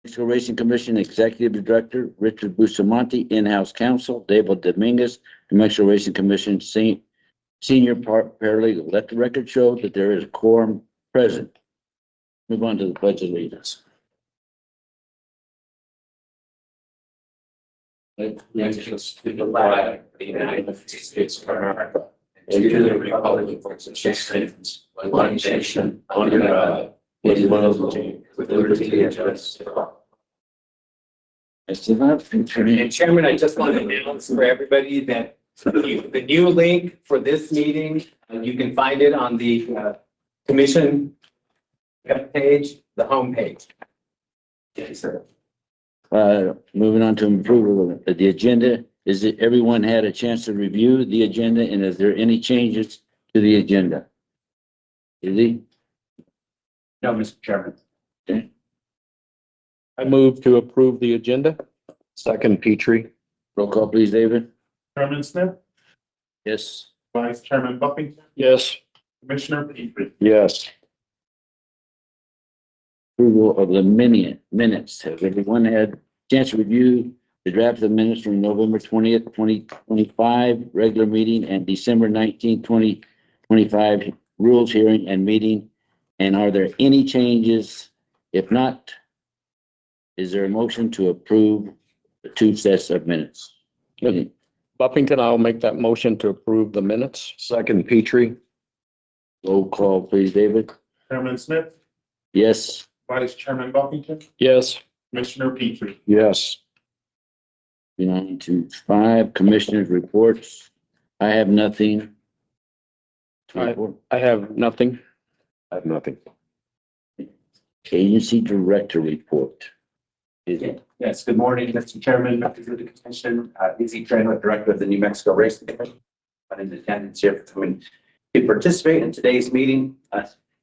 Mexico Racing Commission Executive Director Richard Bustamante, in-house counsel David Dominguez, New Mexico Racing Commission Senior Paralegal. Let the record show that there is a quorum present. Move on to the pledge of allegiance. Allegiance to the flag of the United States of America, and to the republic for which it stands, one nation, under God, indivisible, with liberty and justice for all. And Chairman, I just want to announce for everybody that the new link for this meeting, you can find it on the commission webpage, the homepage. Yes, sir. Moving on to approval of the agenda. Is it everyone had a chance to review the agenda, and is there any changes to the agenda? Izzy? No, Mr. Chairman. Okay. I move to approve the agenda. Second, Petrie. Roll call, please, David. Chairman Smith, Yes. Vice Chairman Buffington, Yes. Commissioner Petrie. Yes. Approval of the minutes. Have everyone had a chance to review the draft of the minutes from November 20th, 2025 regular meeting and December 19th, 2025 rules hearing and meeting? And are there any changes? If not, is there a motion to approve the two sets of minutes? Buffington, I'll make that motion to approve the minutes. Second, Petrie. Roll call, please, David. Chairman Smith, Yes. Vice Chairman Buffington, Yes. Commissioner Petrie. Yes. 925 Commissioners' reports. I have nothing. to Aye. report. I have nothing. I have nothing. Agency Director report. Is it? Yes, good morning, Mr. Chairman, members of the commission, Trejo, Director of the New Mexico Racing Commission. I'm in attendance here for coming to participate in today's meeting.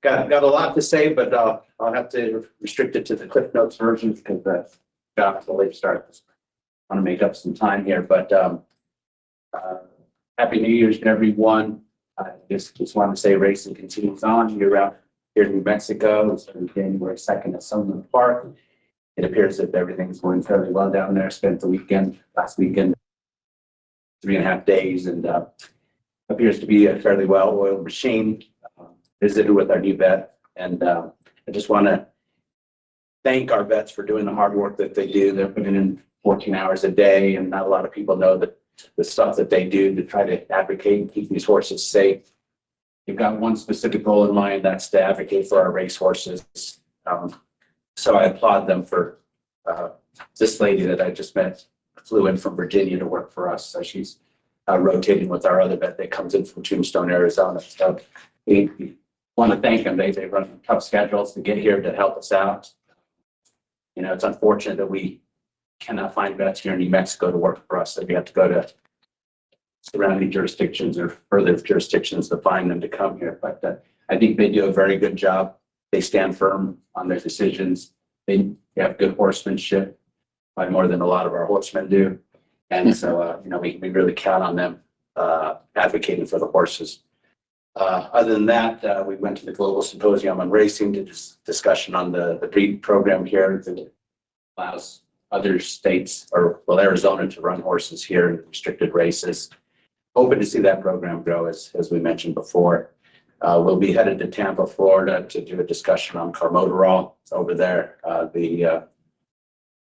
Got a lot to say, but I'll have to restrict it to the Cliff Notes version because got a late start. I want to make up some time here, but Happy New Year's to everyone. I just want to say racing continues on year round here in New Mexico. It's January 2nd at Sumner Park. It appears that everything's going fairly well down there. Spent the last weekend, 3.5 days, and appears to be a fairly well-oiled machine. Visited with our new vet, and I just want to thank our vets for doing the hard work that they do. They're putting in 14 hours a day, and not a lot of people know that the stuff that they do to try to advocate and keep these horses safe. You've got one specific goal in mind, that's to advocate for our race horses. So I applaud them for this lady that I just met, flew in from Virginia to work for us. So she's rotating with our other vet that comes in from Tombstone, Arizona. So we want to thank them. They run tough schedules to get here to help us out. You know, it's unfortunate that we cannot find vets here in New Mexico to work for us. So we have to go to surrounding jurisdictions or further jurisdictions to find them to come here. But I think they do a very good job. They stand firm on their decisions. They have good horsemanship, by more than a lot of our horsemen do. And so, you know, we really count on them advocating for the horses. Other than that, we went to the Global Symposium on Racing to discussion on the breed program here that allows other states, or well, Arizona, to run horses here in restricted races. Hoping to see that program grow, as we mentioned before. We'll be headed to Tampa, Florida to do a discussion on carmoterol over there. The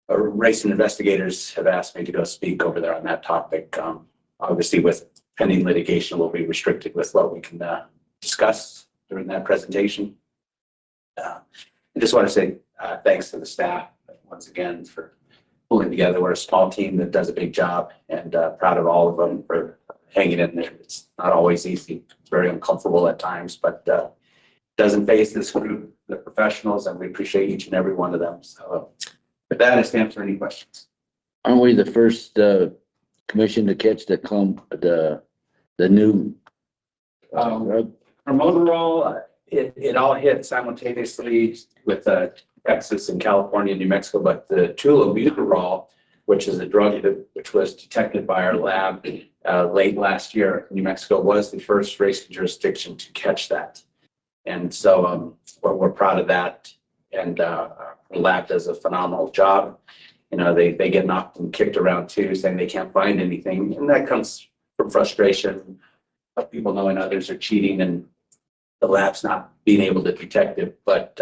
racing investigators have asked me to go speak over there on that topic. Obviously, with pending litigation, we'll be restricted with what we can discuss during that presentation. I just want to say thanks to the staff once again for pulling together. We're a small team that does a big job, and proud of all of them for hanging in there. It's not always easy. It's very uncomfortable at times, but doesn't face this group, the professionals, and we appreciate each and every one of them. So with that, I stand for any questions. Aren't we the first commission to catch the new drug? Carmoterol, it all hit simultaneously with Texas and California, New Mexico, but the tulabuterol, which is a drug which was detected by our lab late last year, New Mexico was the first racing jurisdiction to catch that. And so we're proud of that. And lab does a phenomenal job. You know, they get knocked and kicked around too, saying they can't find anything. And that comes from frustration of people knowing others are cheating and the lab's not being able to detect it. But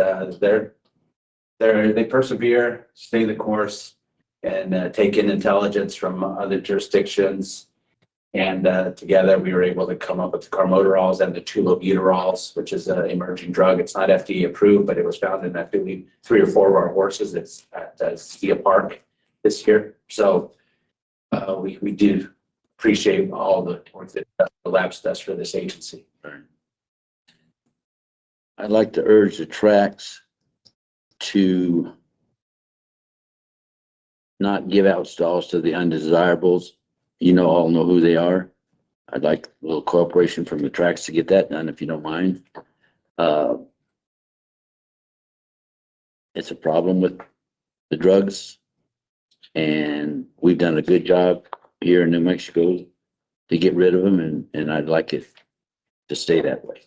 they persevere, stay the course, and take in intelligence from other jurisdictions. And together we were able to come up with the carmoterols and the tulobuterols, which is an emerging drug. It's not FDA approved, but it was found in I believe 3 or 4 of our horses. It's at Sia Park this year. So we do appreciate all the work that the labs does for this agency. I'd like to urge the tracks to not give out stalls to the undesirables. All know who they are. I'd like a little cooperation from the tracks to get that done, if you don't mind. It's a problem with the drugs, and we've done a good job here in New Mexico to get rid of them, and I'd like it to stay that way.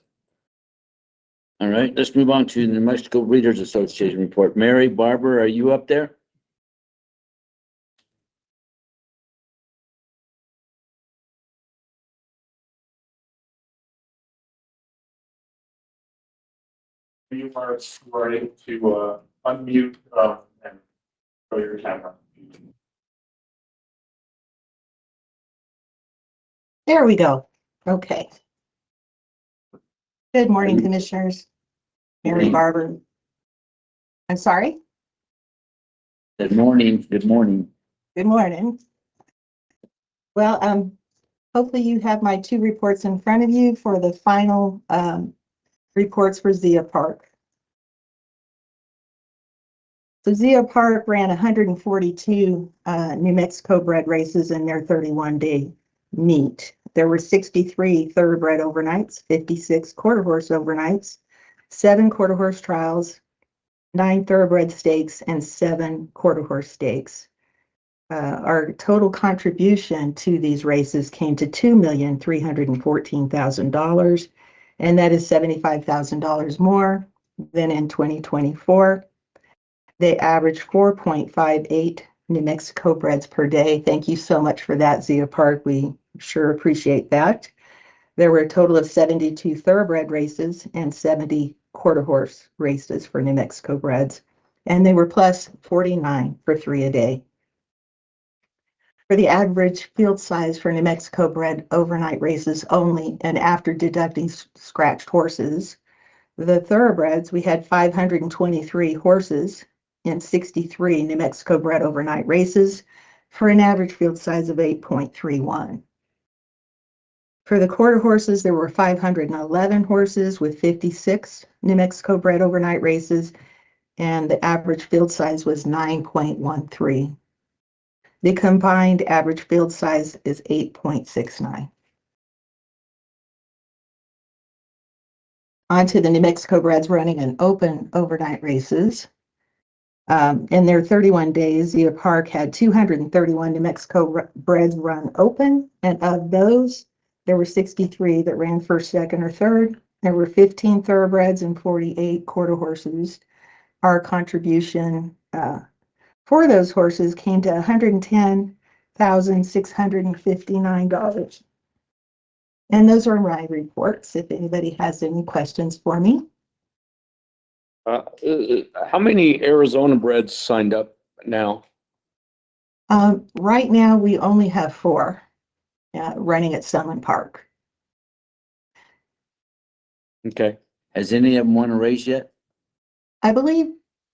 All right, let's move on to the New Mexico Breeders Association report. Mary Barber, are you up there? You are ready to unmute and show your camera. There we go. Okay. Good morning, Commissioners. Mary Barber. I'm sorry? Good morning. Good morning. Good morning. Well, hopefully you have my 2 reports in front of you for the final reports for Zia Park. So Zia Park ran 142 New Mexico bred races in their 31-day meet. There were 63 thoroughbred overnights, 56 quarter horse overnights, 7 quarter horse trials, 9 thoroughbred stakes, and 7 quarter horse stakes. Our total contribution to these races came to $2,314,000, and that is $75,000 more than in 2024. They averaged 4.58 New Mexico breds per day. Thank you so much for that, Zia Park. We sure appreciate that. There were a total of 72 thoroughbred races and 70 quarter horse races for New Mexico breds, and they were plus 49 for 3 a day. For the average field size for New Mexico bred overnight races only, and after deducting scratched horses, the thoroughbreds, we had 523 horses in 63 New Mexico bred overnight races for an average field size of 8.31. For the quarter horses, there were 511 horses with 56 New Mexico bred overnight races, and the average field size was 9.13. The combined average field size is 8.69. On to the New Mexico breds running an open overnight races. In their 31 days, Zia Park had 231 New Mexico breds run open, and of those, there were 63 that ran first, second, or third. There were 15 thoroughbreds and 48 quarter horses. Our contribution for those horses came to $110,659. And those are my reports, if anybody has any questions for me. How many Arizona breds signed up now? Right now, we only have 4 running at Sunland Park. Okay. Has any of them won a race yet? I believe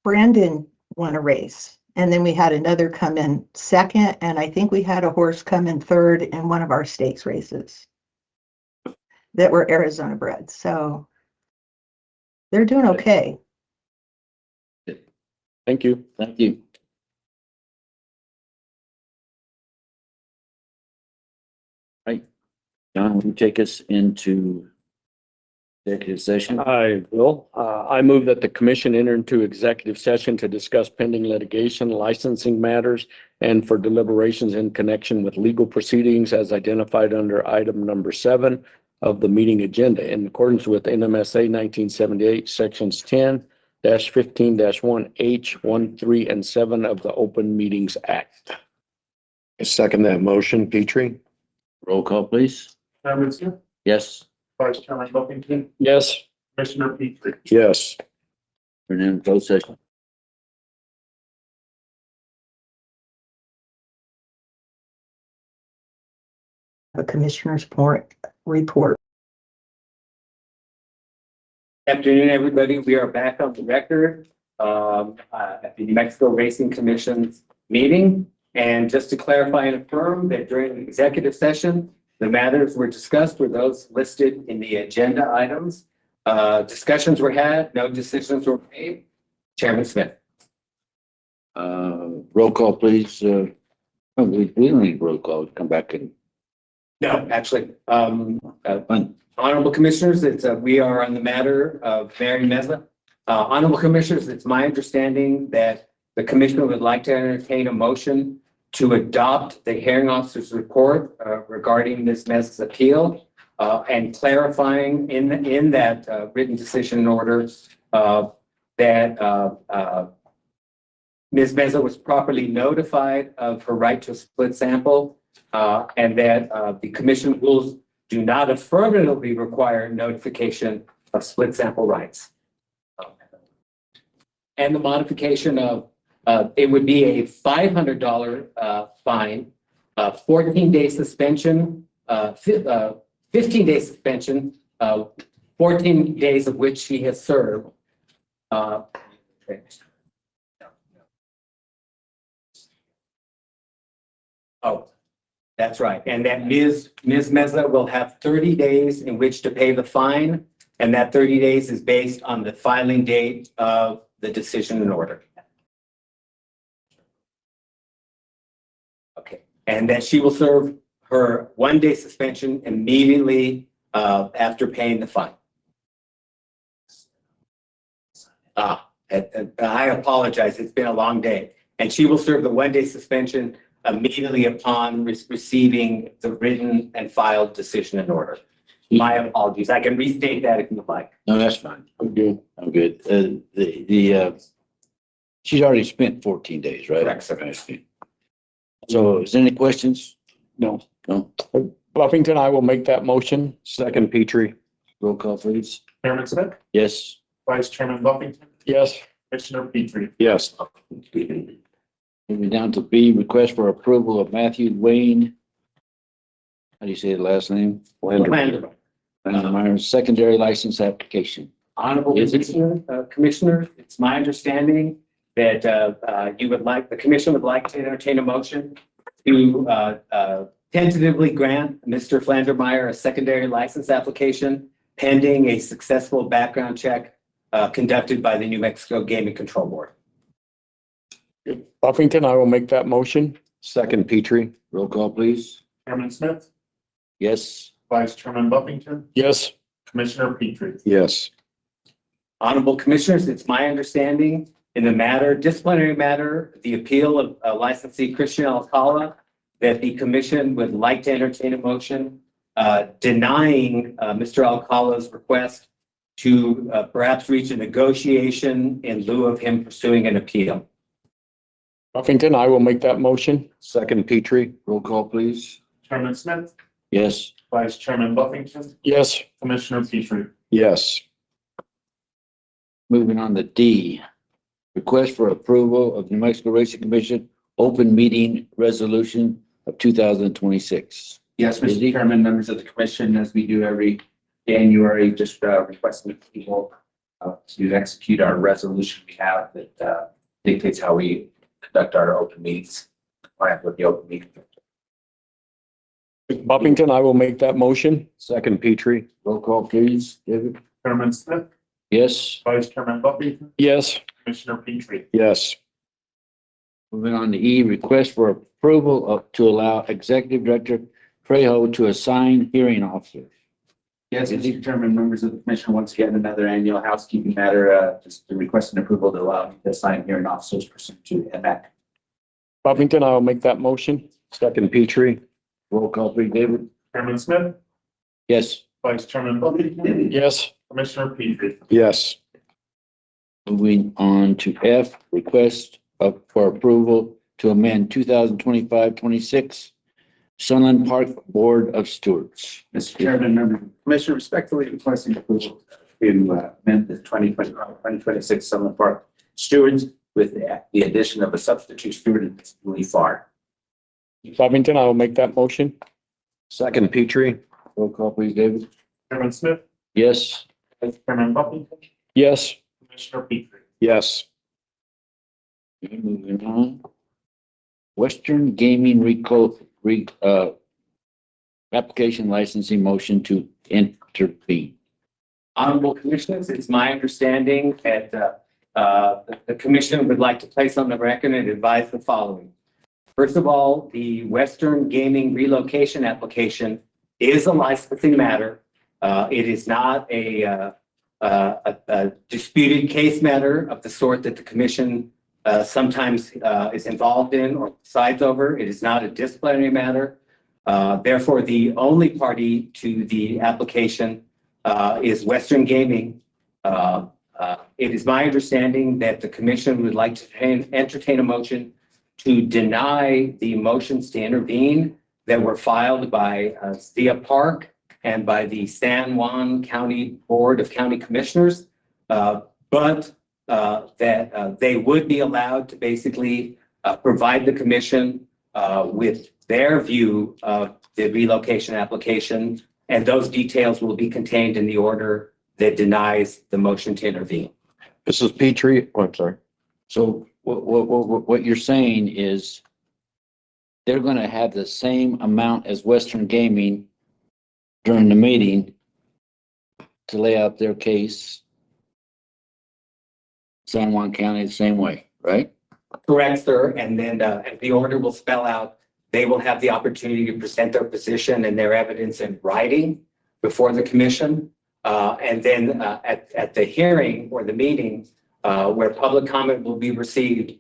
Brandon won a race, and then we had another come in second, and I think we had a horse come in third in one of our stakes races that were Arizona bred. So they're doing okay. Thank you. Thank you. Right. John, will you take us into executive session? I will. I move that the commission enter into executive session to discuss pending litigation, licensing matters, and for deliberations in connection with legal proceedings as identified under item number 7 of the meeting agenda in accordance with NMSA 1978, sections 10, 15-1H, 1, 3, and 7 of the Open Meetings Act. I second that motion. Petrie? Roll call, please. Chairman Smith, Yes, Vice Chairman Buffington, Yes. Commissioner Petrie. Yes. we're in closed session. A commissioner's report. Afternoon, everybody. We are back on the record at the New Mexico Racing Commission's meeting. And just to clarify and affirm that during the executive session, the matters were discussed were those listed in the agenda items. Discussions were had, no decisions were made. Chairman Smith. Roll call, please. We don't need roll call. Come back and, No, actually, fine. Honorable Commissioners, we are on the matter of Mary Meza. Honorable Commissioners, it's my understanding that the Commission would like to entertain a motion to adopt the hearing officer's report regarding Ms. Meza's appeal and clarifying in that written decision order that Ms. Meza was properly notified of her right to a split sample and that the Commission rules do not affirmatively require notification of split sample rights. And the modification of, it would be a $500 fine, 14-day suspension, 15-day suspension, 14 days of which she has served. Oh, that's right. And that Ms. Meza will have 30 days in which to pay the fine. And that 30 days is based on the filing date of the decision and order. Okay. And that she will serve her 1-day suspension immediately after paying the fine. I apologize. It's been a long day. And she will serve the 1-day suspension immediately upon receiving the written and filed decision and order. My apologies. I can restate that if you'd like. No, that's fine. I'm good. I'm good. She's already spent 14 days, right? Correct, sir. So is there any questions? No. No? Buffington, I will make that motion. Second, Petrie? Roll call, please. Chairman Smith, Yes. Vice Chairman Buffington, Yes. Commissioner Petrie. Yes. Moving down to B, request for approval of Matthew Wayne. How do you say the last name? Landry. Myers, secondary license application. Honorable Is it? Commissioner, it's my understanding that the commission would like to entertain a motion to tentatively grant Mr. Flandermeyer a secondary license application pending a successful background check conducted by the New Mexico Gaming Control Board. Buffington, I will make that motion. Second, Petrie? Roll call, please. Chairman Smith, Yes. Vice Chairman Buffington, Yes. Commissioner Petrie. Yes. Honorable Commissioners, it's my understanding in the disciplinary matter, the appeal of licensee Christian Alcala, that the commission would like to entertain a motion denying Mr. Alcala's request to perhaps reach a negotiation in lieu of him pursuing an appeal. Buffington, I will make that motion. Second, Petrie? Roll call, please. Chairman Smith, Yes. Vice Chairman Buffington, Yes. Commissioner Petrie. Yes. Moving on to D, request for approval of New Mexico Racing Commission open meeting resolution of 2026. Yes, Mr. Mr. Chairman, members of the commission, as we do every January, just requesting people to execute our resolution we have that dictates how we conduct our open meetings. With the open meeting. Buffington, I will make that motion. Second, Petrie? Roll call, please. David? Chairman Smith, Yes. Vice Chairman Buffington, Yes. Commissioner Petrie. Yes. Moving on to E, request for approval to allow Executive Director Trejo to assign hearing officer. Yes, Mr. Chairman, members of the commission, once again, another annual housekeeping matter, just to request an approval to allow me to assign hearing officers pursuant to NMAC. Buffington, I will make that motion. Second, Petrie? Roll call, please, David? Chairman Smith, Yes. Vice Chairman Buffington, Yes. Commissioner Petrie. Yes. Moving on to F, request for approval to amend 2025-26 Sunland Park Board of Stewards. Mr. Chairman, members of the commission, respectfully requesting approval to amend the 2025-2026 Summer Park stewards with the addition of a substitute steward, Lee Farr. Buffington, I will make that motion. Second, Petrie. Roll call, please, David. Chairman Smith, Yes. Vice Chairman Buffington, Yes. Commissioner Petrie. Yes. Okay, moving on. Western Gaming application licensing motion to intervene. Honorable Commissioners, it's my understanding that the Commission would like to place on the record and advise the following. First of all, the Western Gaming relocation application is a licensing matter. It is not a disputed case matter of the sort that the Commission sometimes is involved in or decides over. It is not a disciplinary matter. Therefore, the only party to the application is Western Gaming. It is my understanding that the Commission would like to entertain a motion to deny the motions to intervene that were filed by Zia Park and by the San Juan County Board of County Commissioners, but that they would be allowed to basically provide the Commission with their view of the relocation application, and those details will be contained in the order that denies the motion to intervene. This is Petrie. Oh, I'm sorry. So what you're saying is they're going to have the same amount as Western Gaming during the meeting to lay out their case. San Juan County the same way, right? Correct, sir. And then the order will spell out, they will have the opportunity to present their position and their evidence in writing before the Commission. And then at the hearing or the meeting where public comment will be received,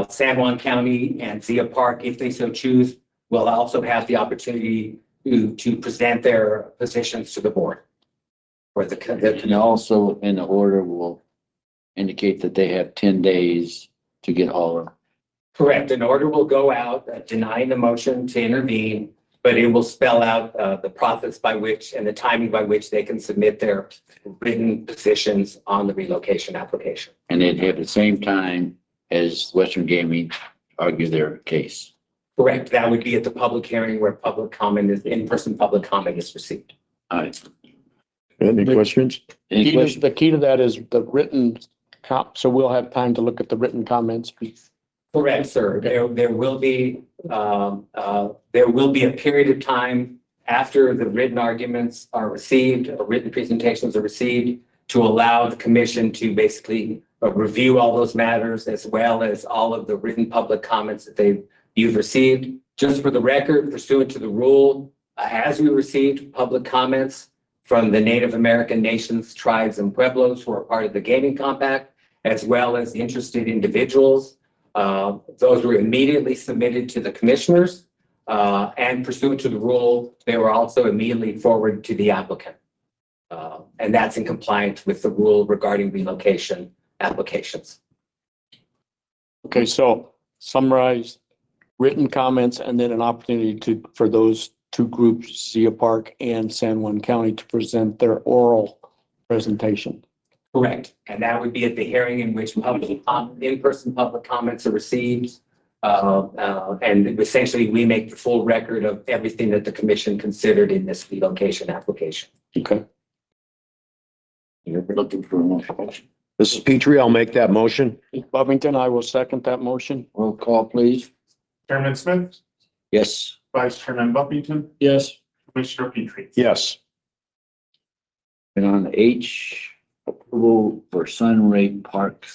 San Juan County and Zia Park, if they so choose, will also have the opportunity to present their positions to the board. Or And also in the order will indicate that they have 10 days to get all of. Correct. An order will go out denying the motion to intervene, but it will spell out the process by which and the timing by which they can submit their written positions on the relocation application. And they'd have the same time as Western Gaming argue their case. Correct. That would be at the public hearing where public comment is, in-person public comment is received. All right. Any questions? Any questions? The key to that is the written so we'll have time to look at the written comments. Correct, sir. There will be a period of time after the written arguments are received, or written presentations are received, to allow the Commission to basically review all those matters as well as all of the written public comments that you've received. Just for the record, pursuant to the rule, as we received public comments from the Native American nations, tribes, and pueblos who are part of the gaming compact, as well as interested individuals, those were immediately submitted to the commissioners, and pursuant to the rule, they were also immediately forwarded to the applicant. And that's in compliance with the rule regarding relocation applications. Okay, so summarize written comments and then an opportunity for those two groups, Zia Park and San Juan County, to present their oral presentation. Correct. And that would be at the hearing in which in-person public comments are received. And essentially, we make the full record of everything that the Commission considered in this relocation application. Okay. You're looking for a motion. This is Petrie. I'll make that motion. Buffington, I will second that motion. Roll call, please. Chairman Smith, Yes. Vice Chairman Buffington, Yes. Commissioner Petrie. Yes. And on H, approval for Sunray Park.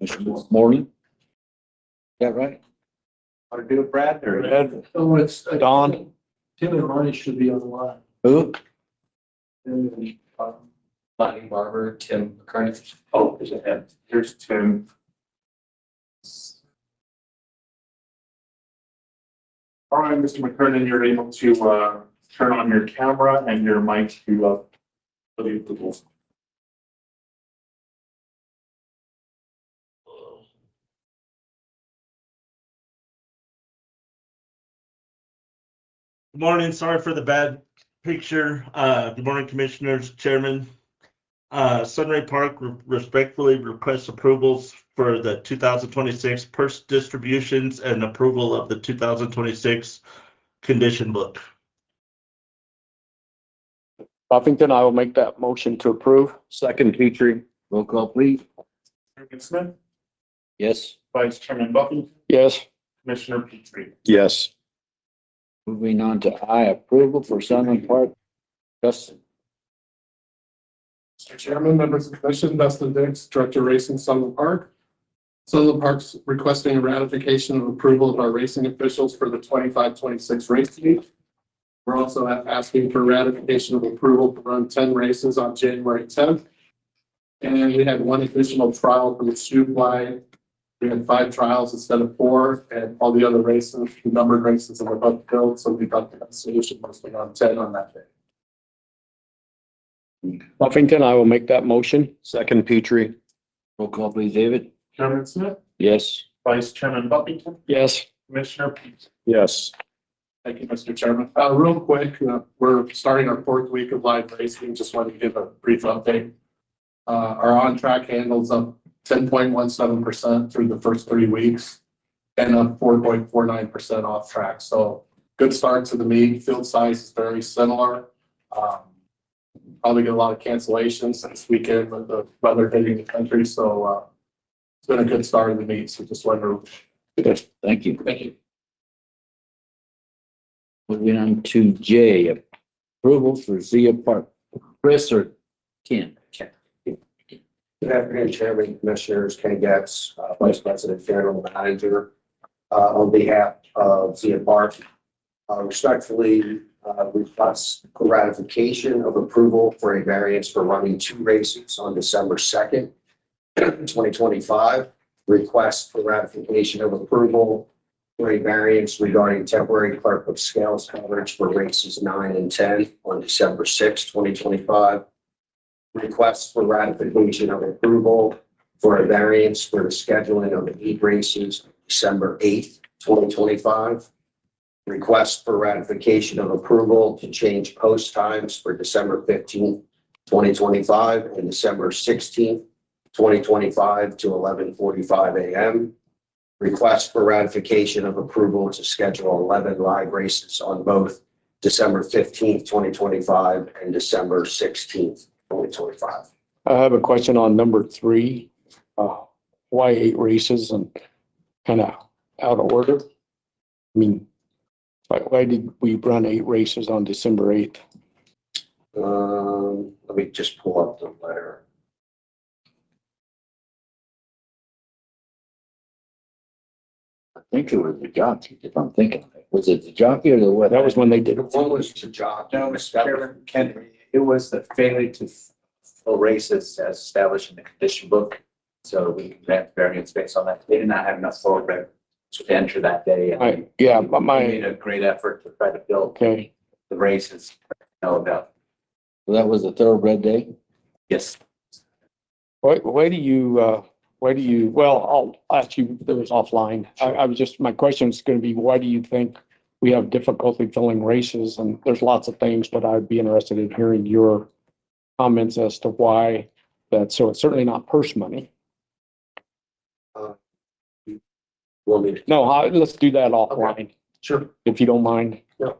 Mr. Morley? Is that right? Want to do it, Brad? Or? Ed, Oh, it's Don, Tim and Ronnie should be on the line. Who? And, Bonnie Barber, Tim McKernan. Oh, there's a head. Here's Tim. All right, Mr. McKernan, you're able to turn on your camera and your mic to, for the approval. Good morning. Sorry for the bad picture. Good morning, Commissioners, Chairman. Sunray Park respectfully requests approvals for the 2026 purse distributions and approval of the 2026 condition book. Buffington, I will make that motion to approve. Second, Petrie. Roll call, please. Chairman Smith, Yes. Vice Chairman Buffington, Yes. Commissioner Petrie. Yes. Moving on to I, approval for Sunland Park. Justin. Mr. Chairman, members of the commission, Dustin Dix, Director Racing, Sunland Park. Sunland Park's requesting a ratification of approval of our racing officials for the 25-26 race meet. We're also asking for ratification of approval to run 10 races on January 10th. And we had one additional trial for the shoe fly. We had 5 trials instead of 4, and all the other races, numbered races are above filled, so we got the solution mostly on 10 on that day. Buffington, I will make that motion. Second, Petrie. Roll call, please, David. Chairman Smith, Yes. Vice Chairman Buffington, Yes. Commissioner Petrie. Yes. Thank you, Mr. Chairman. Real quick, we're starting our 4th week of live racing. Just wanted to give a brief update. Our on-track handles up 10.17% through the first 3 weeks and up 4.49% off track. So good start to the meet. Field size is very similar. Probably get a lot of cancellations this weekend with the weather hitting the country. So it's been a good start of the meet. So just wanted to. Thank you. Thank you. Moving on to J, approval for Zia Park. Chris or Ken? Good afternoon, Chairman, Commissioners, Ken Getz, Vice President, General Manager. On behalf of Zia Park, respectfully request ratification of approval for a variance for running 2 races on December 2nd, 2025. Request for ratification of approval for a variance regarding temporary clerk of scales coverage for races 9 and 10 on December 6th, 2025. Request for ratification of approval for a variance for the scheduling of 8 races December 8th, 2025. Request for ratification of approval to change post times for December 15th, 2025 and December 16th, 2025 to 11:45 a.m. Request for ratification of approval to schedule 11 live races on both December 15th, 2025 and December 16th, 2025. I have a question on number 3. Why 8 races and kind of out of order? I mean, why did we run 8 races on December 8th? Let me just pull up the letter. I think it was the jockey, if I'm thinking. Was it the jockey or the what? That was when they did it. One was to job. No, Mr. Chairman, Ken, it was the failure to fill races as established in the condition book. So we can grant variance based on that. They did not have enough thoroughbred to enter that day. And Yeah, but we made a great effort to try to build okay. the races. Know about. Well, that was a thoroughbred day? Yes. Why do you, well, I'll ask you, that was offline. I was just, my question is going to be, why do you think we have difficulty filling races? And there's lots of things, but I'd be interested in hearing your comments as to why that. So it's certainly not purse money. Want me to- No, let's do that offline, Sure. if you don't mind. Yeah.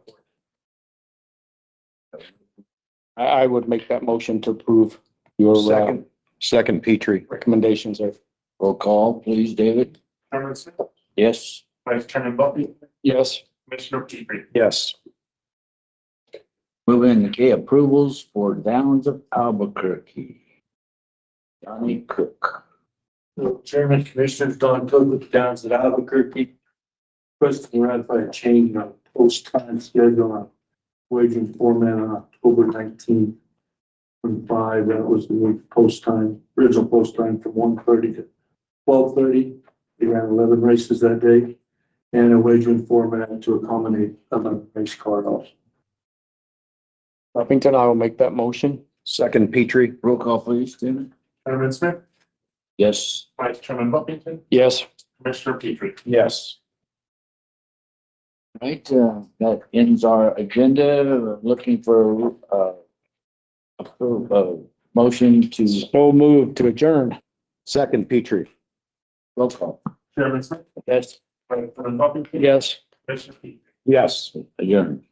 I would make that motion to approve your Second, Petrie. recommendations there. Roll call, please, David. Chairman Smith, Yes. Vice Chairman Buffington, Yes. Commissioner Petrie. Yes. Moving to K, approvals for Downs of Albuquerque. Johnny Cook. Chairman, Commissioners, Don Cook with the Downs at Albuquerque. Request to ratify a change on post-time schedule on waging format on October 19th. From 5, that was the post-time, original post-time from 1:30 to 12:30. We ran 11 races that day and a wagering format to accommodate 11 race card also. Buffington, I will make that motion. Second, Petrie. Roll call, please, Tim. Chairman Smith, Yes. Vice Chairman Buffington, Yes. Commissioner Petrie. Yes. Right, that ends our agenda. We're looking for, motion to So moved to adjourn. Second, Petrie. roll call. Chairman Smith, Yes. Vice Chairman Buffington. Yes. Commissioner Petrie. Yes. Adjourn.